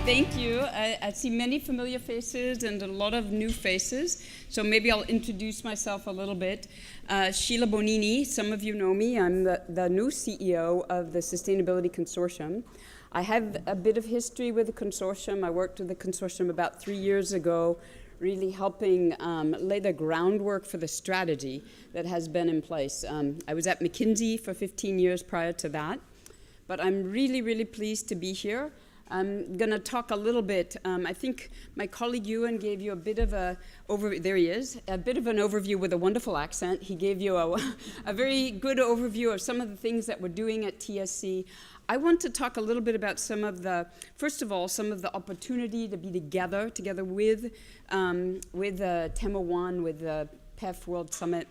Thank you. I see many familiar faces and a lot of new faces, so maybe I'll introduce myself a little bit. Sheila Bonini, some of you know me. I'm the new CEO of the Sustainability Consortium. I have a bit of history with the consortium. I worked with the consortium about 3 years ago, really helping lay the groundwork for the strategy that has been in place. I was at McKinsey for 15 years prior to that, but I'm really, really pleased to be here. I'm going to talk a little bit. I think my colleague Ewan gave you a bit of a there he is, a bit of an overview with a wonderful accent. He gave you a very good overview of some of the things that we're doing at TSC. I want to talk a little bit about first of all, some of the opportunity to be together with TEMA 1, with the PEF World Summit.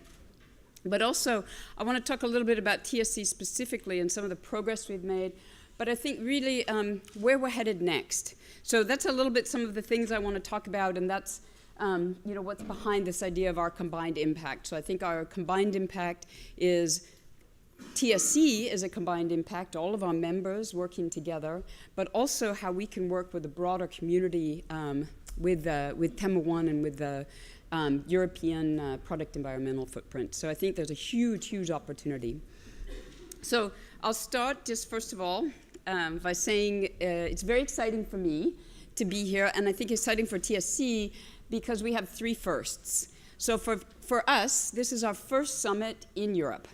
But also, I want to talk a little bit about TSC specifically and some of the progress we've made. But I think really where we're headed next. So that's a little bit some of the things I want to talk about, and that's what's behind this idea of our combined impact. So I think our combined impact is TSC is a combined impact, all of our members working together, but also how we can work with the broader community with TEMA 1 and with the European product environmental footprint. So I think there's a huge, huge opportunity. So I'll start just first of all by saying it's very exciting for me to be here, and I think exciting for TSC because we have 3 firsts. So for us, this is our first summit in Europe.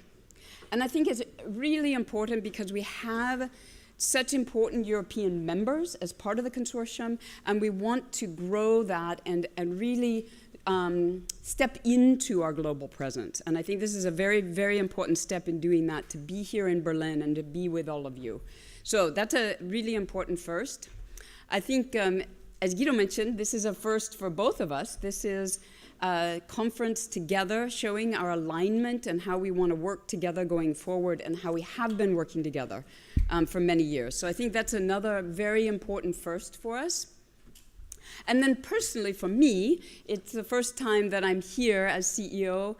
And I think it's really important because we have such important European members as part of the consortium, and we want to grow that and really step into our global presence. And I think this is a very, very important step in doing that, to be here in Berlin and to be with all of you. So that's a really important first. I think, as Guido mentioned, this is a first for both of us. This is a conference together showing our alignment and how we want to work together going forward and how we have been working together for many years. So I think that's another very important first for us. And then personally for me, it's the first time that I'm here as CEO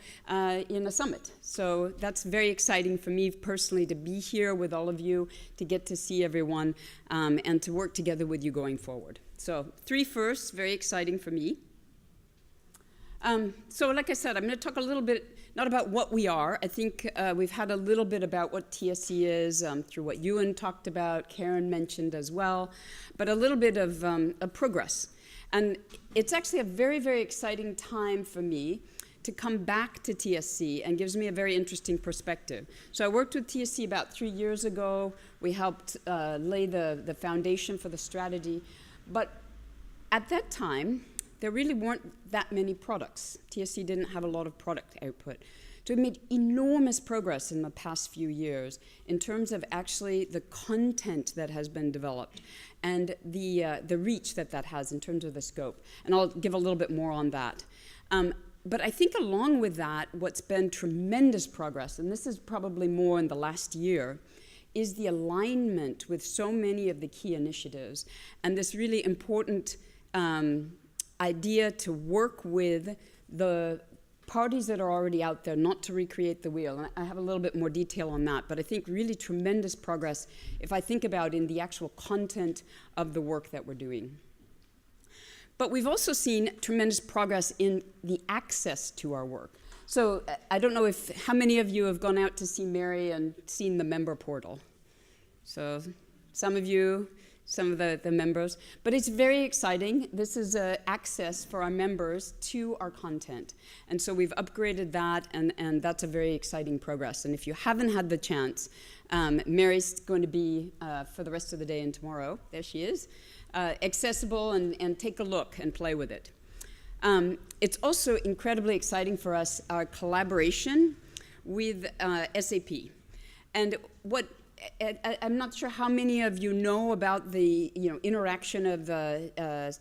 in a summit. So that's very exciting for me personally to be here with all of you, to get to see everyone, and to work together with you going forward. So 3 firsts, very exciting for me. So like I said, I'm going to talk a little bit, not about what we are. I think we've had a little bit about what TSC is through what Ewan talked about, Karen mentioned as well, but a little bit of progress. And it's actually a very, very exciting time for me to come back to TSC, and gives me a very interesting perspective. So I worked with TSC about 3 years ago. We helped lay the foundation for the strategy. But at that time, there really weren't that many products. TSC didn't have a lot of product output. So we've made enormous progress in the past few years in terms of actually the content that has been developed and the reach that has in terms of the scope. And I'll give a little bit more on that. But I think along with that, what's been tremendous progress, and this is probably more in the last year, is the alignment with so many of the key initiatives and this really important idea to work with the parties that are already out there, not to recreate the wheel. And I have a little bit more detail on that, but I think really tremendous progress if I think about in the actual content of the work that we're doing. But we've also seen tremendous progress in the access to our work. So I don't know how many of you have gone out to see Mary and seen the member portal. So some of you, some of the members, but it's very exciting. This is access for our members to our content. And so we've upgraded that, and that's a very exciting progress. And if you haven't had the chance, Mary's going to be, for the rest of the day and tomorrow, there she is, accessible, and take a look and play with it. It's also incredibly exciting for us, our collaboration with SAP. And I'm not sure how many of you know about the interaction of the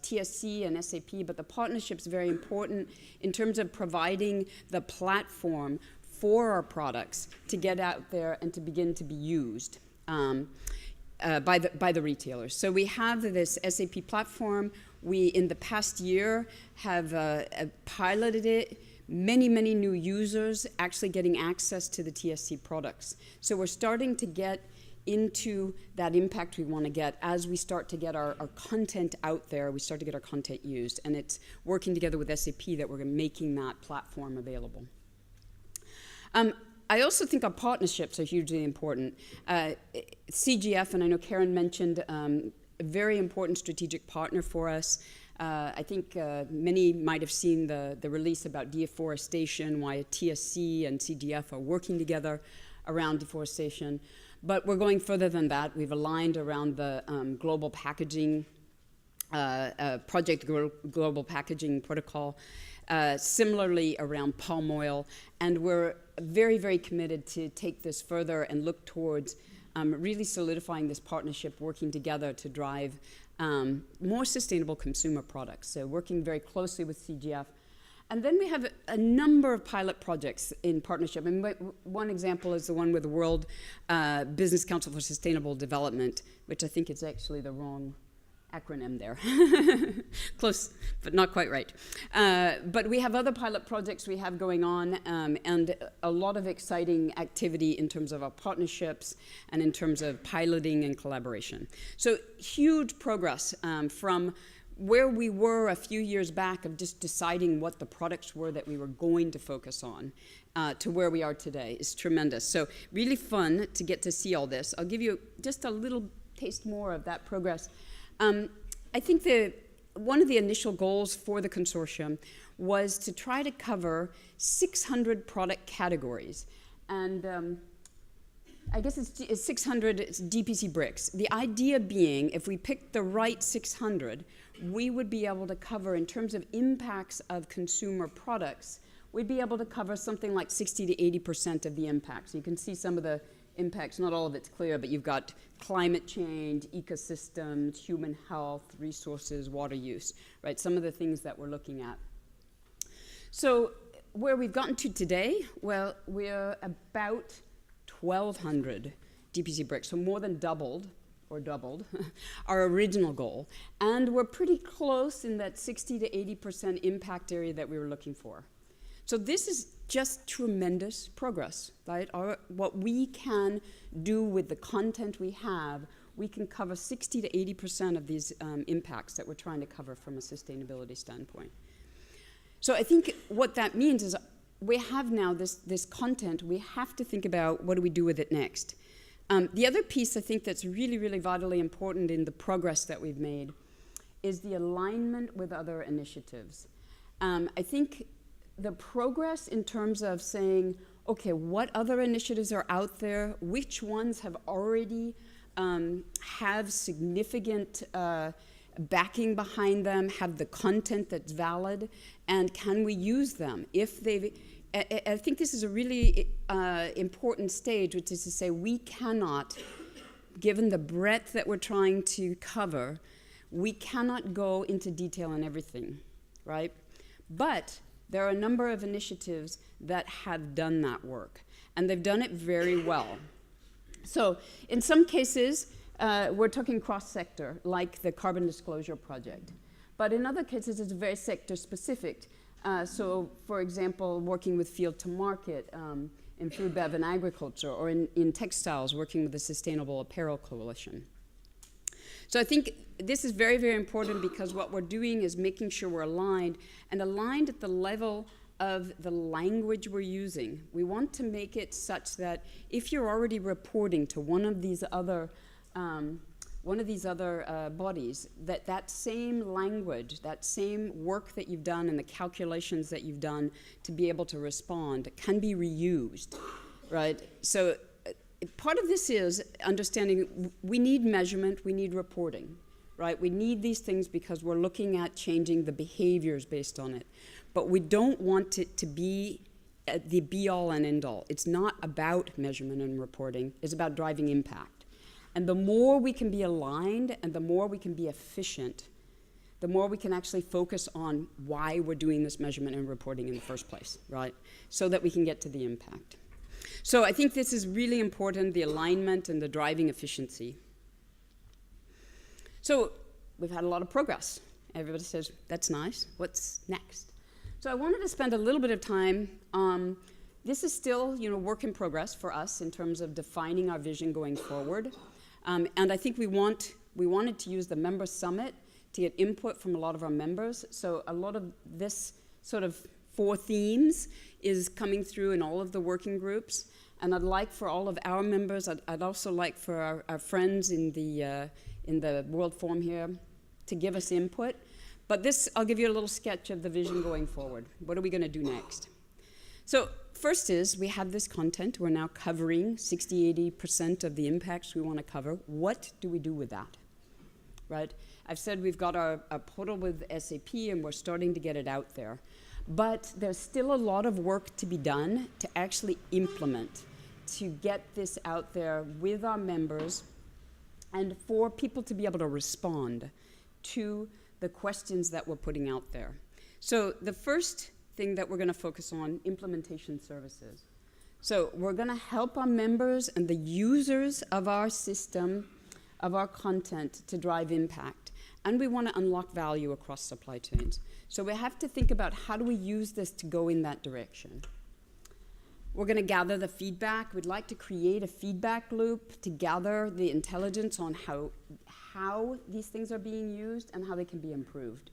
TSC and SAP, but the partnership is very important in terms of providing the platform for our products to get out there and to begin to be used by the retailers. So we have this SAP platform. We, in the past year, have piloted it. Many new users actually getting access to the TSC products. So we're starting to get into that impact we want to get as we start to get our content out there, we start to get our content used. And it's working together with SAP that we're making that platform available. I also think our partnerships are hugely important. CGF, and I know Karen mentioned, a very important strategic partner for us. I think many might have seen the release about deforestation, why TSC and CGF are working together around deforestation. But we're going further than that. We've aligned around the global packaging, Global Packaging Protocol, similarly around palm oil. And we're very, very committed to take this further and look towards really solidifying this partnership, working together to drive more sustainable consumer products. So working very closely with CGF. And then we have a number of pilot projects in partnership. And one example is the one with the World Business Council for Sustainable Development, which I think is actually the wrong acronym there. Close, but not quite right. But we have other pilot projects we have going on, and a lot of exciting activity in terms of our partnerships and in terms of piloting and collaboration. So huge progress from where we were a few years back of just deciding what the products were that we were going to focus on to where we are today is tremendous. So really fun to get to see all this. I'll give you just a little taste more of that progress. I think one of the initial goals for the consortium was to try to cover 600 product categories. And I guess it's 600 DPC bricks. The idea being, if we picked the right 600, we would be able to cover, in terms of impacts of consumer products, we'd be able to cover something like 60 to 80% of the impacts. You can see some of the impacts, not all of it's clear, but you've got climate change, ecosystems, human health, resources, water use, right? Some of the things that we're looking at. So where we've gotten to today, well, we're about 1,200 DPC bricks, so more than doubled our original goal. And we're pretty close in that 60 to 80% impact area that we were looking for. So this is just tremendous progress, right? What we can do with the content we have, we can cover 60 to 80% of these impacts that we're trying to cover from a sustainability standpoint. So I think what that means is we have now this content, we have to think about what do we do with it next. The other piece I think that's really, really vitally important in the progress that we've made is the alignment with other initiatives. I think the progress in terms of saying, okay, what other initiatives are out there, which ones have already have significant backing behind them, have the content that's valid, and can we use them? I think this is a really important stage, which is to say we cannot, given the breadth that we're trying to cover, we cannot go into detail on everything, right? But there are a number of initiatives that have done that work, and they've done it very well. So in some cases, we're talking cross-sector, like the Carbon Disclosure Project. But in other cases, it's very sector-specific. So, for example, working with Field to Market in food, bev, and agriculture, or in textiles, working with the Sustainable Apparel Coalition. So I think this is very, very important because what we're doing is making sure we're aligned, and aligned at the level of the language we're using. We want to make it such that if you're already reporting to one of these other bodies, that same language, that same work that you've done and the calculations that you've done to be able to respond can be reused, right? So part of this is understanding we need measurement, we need reporting, right? We need these things because we're looking at changing the behaviors based on it. But we don't want it to be the be-all and end-all. It's not about measurement and reporting. It's about driving impact. And the more we can be aligned and the more we can be efficient, the more we can actually focus on why we're doing this measurement and reporting in the first place, right? So that we can get to the impact. So I think this is really important, the alignment and the driving efficiency. So we've had a lot of progress. Everybody says, that's nice. What's next? So I wanted to spend a little bit of time this is still, work in progress for us in terms of defining our vision going forward. And I think we wanted to use the member summit to get input from a lot of our members. So a lot of this sort of 4 themes is coming through in all of the working groups. And I'd like for all of our members, I'd also like for our friends in the World Forum here to give us input. But this, I'll give you a little sketch of the vision going forward. What are we going to do next? So first is, we have this content. We're now covering 60-80% of the impacts we want to cover. What do we do with that, right? I've said we've got our portal with SAP, and we're starting to get it out there. But there's still a lot of work to be done to actually implement, to get this out there with our members, and for people to be able to respond to the questions that we're putting out there. So the first thing that we're going to focus on, implementation services. So we're going to help our members and the users of our system, of our content, to drive impact. And we want to unlock value across supply chains. So we have to think about how do we use this to go in that direction. We're going to gather the feedback. We'd like to create a feedback loop to gather the intelligence on how these things are being used and how they can be improved.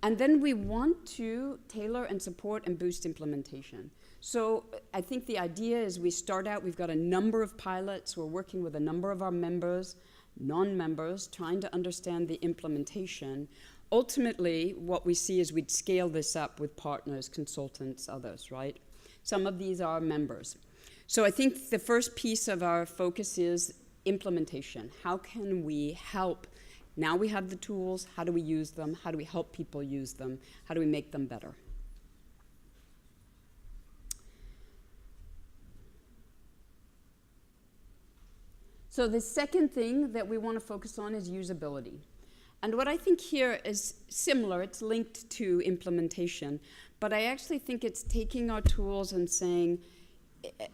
And then we want to tailor and support and boost implementation. So I think the idea is we start out, we've got a number of pilots, we're working with a number of our members, non-members, trying to understand the implementation. Ultimately, what we see is we'd scale this up with partners, consultants, others, right? Some of these are members. So I think the first piece of our focus is implementation. How can we help? Now we have the tools, how do we use them? How do we help people use them? How do we make them better? So the second thing that we want to focus on is usability. And what I think here is similar, it's linked to implementation, but I actually think it's taking our tools and saying,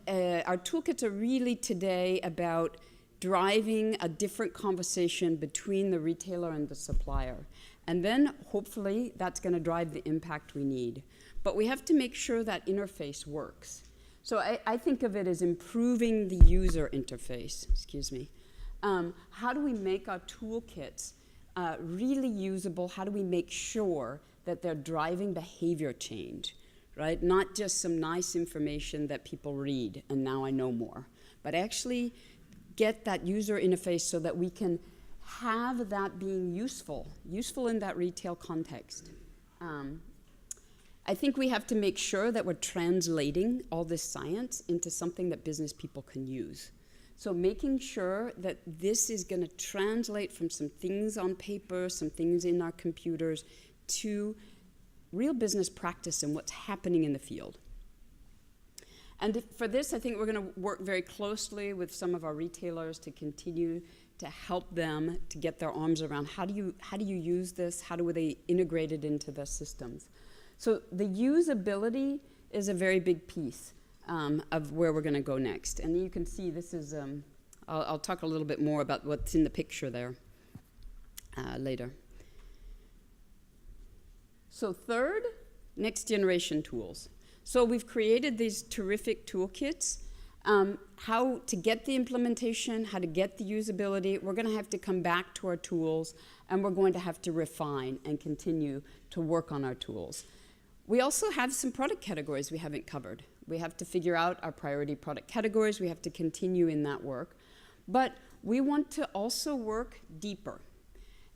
our toolkits are really today about driving a different conversation between the retailer and the supplier. And then hopefully that's going to drive the impact we need. But we have to make sure that interface works. So I think of it as improving the user interface, excuse me. How do we make our toolkits really usable? How do we make sure that they're driving behavior change, right? Not just some nice information that people read and now I know more, but actually get that user interface so that we can have that being useful in that retail context. I think we have to make sure that we're translating all this science into something that business people can use. So making sure that this is going to translate from some things on paper, some things in our computers, to real business practice and what's happening in the field. And for this, I think we're going to work very closely with some of our retailers to continue to help them to get their arms around how do you use this, how do they integrate it into their systems. So the usability is a very big piece of where we're going to go next. And you can see this is, I'll talk a little bit more about what's in the picture there later. So third, next generation tools. So we've created these terrific toolkits. How to get the implementation, how to get the usability. We're going to have to come back to our tools, and we're going to have to refine and continue to work on our tools. We also have some product categories we haven't covered. We have to figure out our priority product categories. We have to continue in that work. But we want to also work deeper.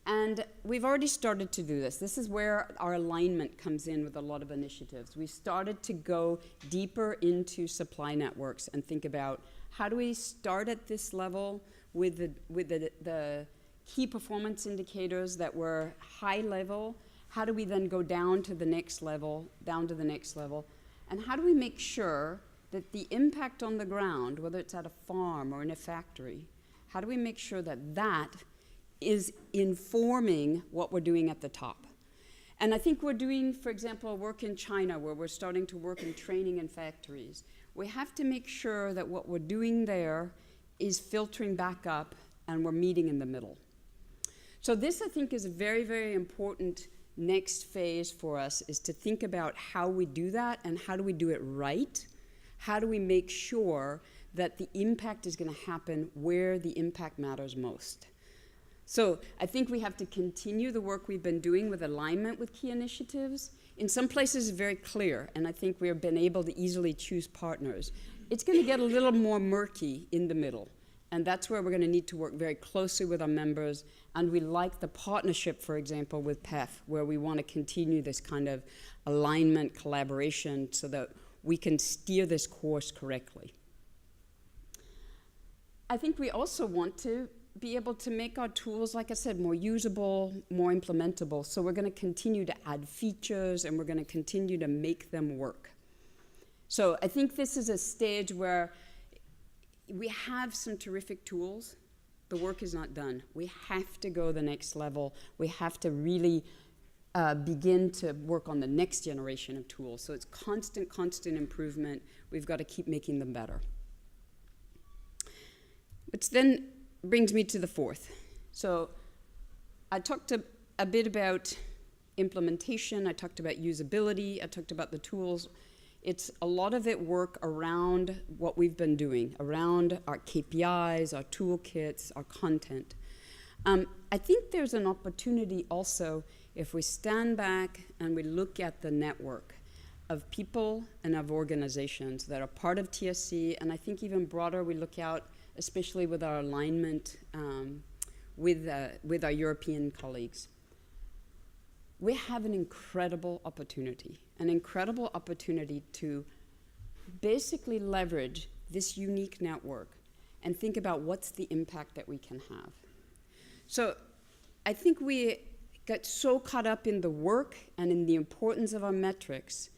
And we've already started to do this. This is where our alignment comes in with a lot of initiatives. We started to go deeper into supply networks and think about how do we start at this level with the key performance indicators that were high level. How do we then go down to the next level, and how do we make sure that the impact on the ground, whether it's at a farm or in a factory, how do we make sure that that is informing what we're doing at the top? And I think we're doing, for example, work in China where we're starting to work in training in factories. We have to make sure that what we're doing there is filtering back up and we're meeting in the middle. So this, I think, is a very, very important next phase for us is to think about how we do that and how do we do it right. How do we make sure that the impact is going to happen where the impact matters most? So I think we have to continue the work we've been doing with alignment with key initiatives. In some places it's very clear, and I think we've been able to easily choose partners. It's going to get a little more murky in the middle, and that's where we're going to need to work very closely with our members. And we like the partnership, for example, with PEF, where we want to continue this kind of alignment, collaboration, so that we can steer this course correctly. I think we also want to be able to make our tools, like I said, more usable, more implementable. So we're going to continue to add features, and we're going to continue to make them work. So I think this is a stage where we have some terrific tools. The work is not done. We have to go the next level. We have to really begin to work on the next generation of tools. So it's constant improvement. We've got to keep making them better. Which then brings me to the fourth. So I talked a bit about implementation. I talked about usability. I talked about the tools. It's a lot of it work around what we've been doing, around our KPIs, our toolkits, our content. I think there's an opportunity also if we stand back and we look at the network of people and of organizations that are part of TSC, and I think even broader, we look out, especially with our alignment with our European colleagues. We have an incredible opportunity to basically leverage this unique network and think about what's the impact that we can have. So I think we got so caught up in the work and in the importance of our metrics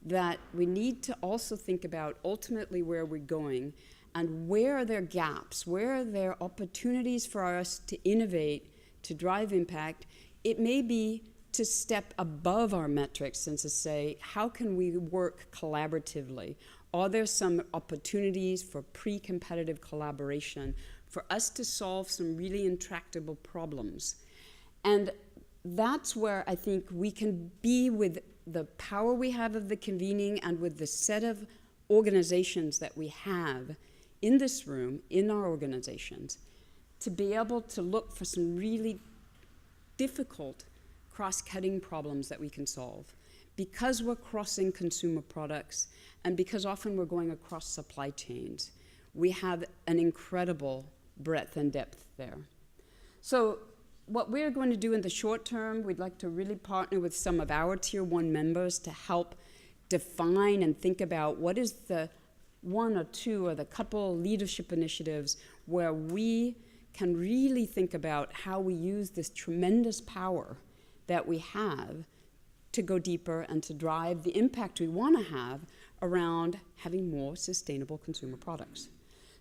that we need to also think about ultimately where we're going and where are there gaps, where are there opportunities for us to innovate, to drive impact. It may be to step above our metrics and to say, how can we work collaboratively? Are there some opportunities for pre-competitive collaboration for us to solve some really intractable problems? And that's where I think we can be with the power we have of the convening and with the set of organizations that we have in this room, in our organizations, to be able to look for some really difficult cross-cutting problems that we can solve. Because we're crossing consumer products and because often we're going across supply chains, we have an incredible breadth and depth there. So what we're going to do in the short term, we'd like to really partner with some of our Tier 1 members to help define and think about what is the one or two or the couple leadership initiatives where we can really think about how we use this tremendous power that we have to go deeper and to drive the impact we want to have around having more sustainable consumer products.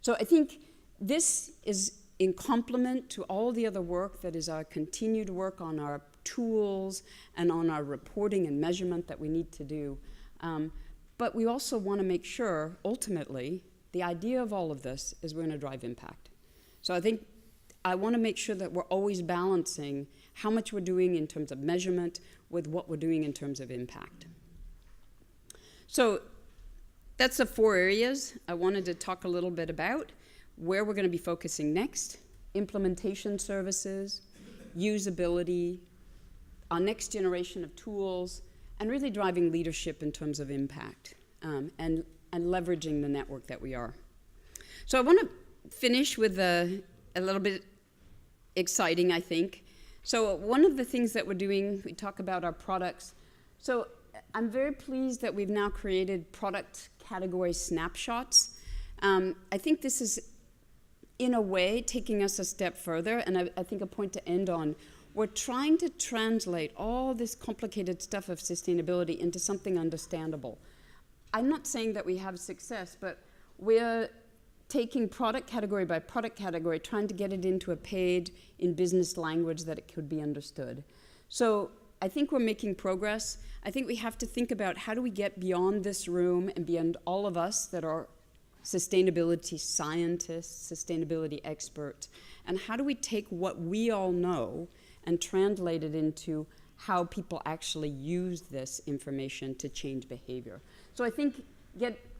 So I think this is in complement to all the other work that is our continued work on our tools and on our reporting and measurement that we need to do. But we also want to make sure, ultimately, the idea of all of this is we're going to drive impact. So I think I want to make sure that we're always balancing how much we're doing in terms of measurement with what we're doing in terms of impact. So that's the 4 areas I wanted to talk a little bit about. Where we're going to be focusing next: implementation services, usability, our next generation of tools, and really driving leadership in terms of impact and leveraging the network that we are. So I want to finish with a little bit exciting, I think. So one of the things that we're doing, we talk about our products. So I'm very pleased that we've now created product category snapshots. I think this is, in a way, taking us a step further, and I think a point to end on. We're trying to translate all this complicated stuff of sustainability into something understandable. I'm not saying that we have success, but we're taking product category by product category, trying to get it into a page in business language that it could be understood. So I think we're making progress. I think we have to think about how do we get beyond this room and beyond all of us that are sustainability scientists, sustainability experts, and how do we take what we all know and translate it into how people actually use this information to change behavior. So I think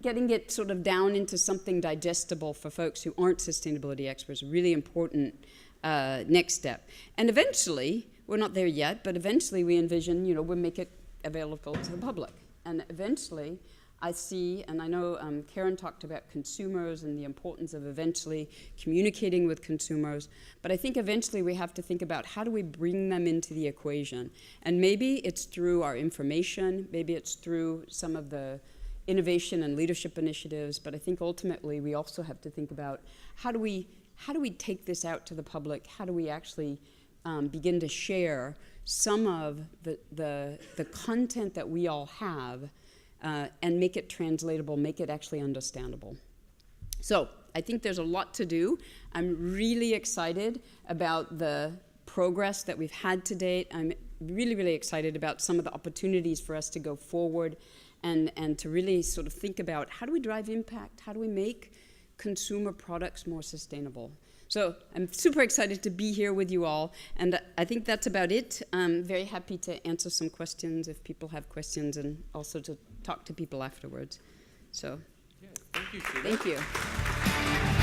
getting it sort of down into something digestible for folks who aren't sustainability experts is a really important next step. And eventually, we're not there yet, but eventually we envision, we'll make it available to the public. And eventually, I see, and I know Karen talked about consumers and the importance of eventually communicating with consumers, but I think eventually we have to think about how do we bring them into the equation. And maybe it's through our information, maybe it's through some of the innovation and leadership initiatives, but I think ultimately we also have to think about how do we take this out to the public? How do we actually begin to share some of the content that we all have and make it translatable, make it actually understandable. So I think there's a lot to do. I'm really excited about the progress that we've had to date. I'm really, really excited about some of the opportunities for us to go forward and to really sort of think about how do we drive impact? How do we make consumer products more sustainable? So I'm super excited to be here with you all, and I think that's about it. I'm very happy to answer some questions if people have questions, and also to talk to people afterwards. So, yeah, thank you, Sheila. Thank you.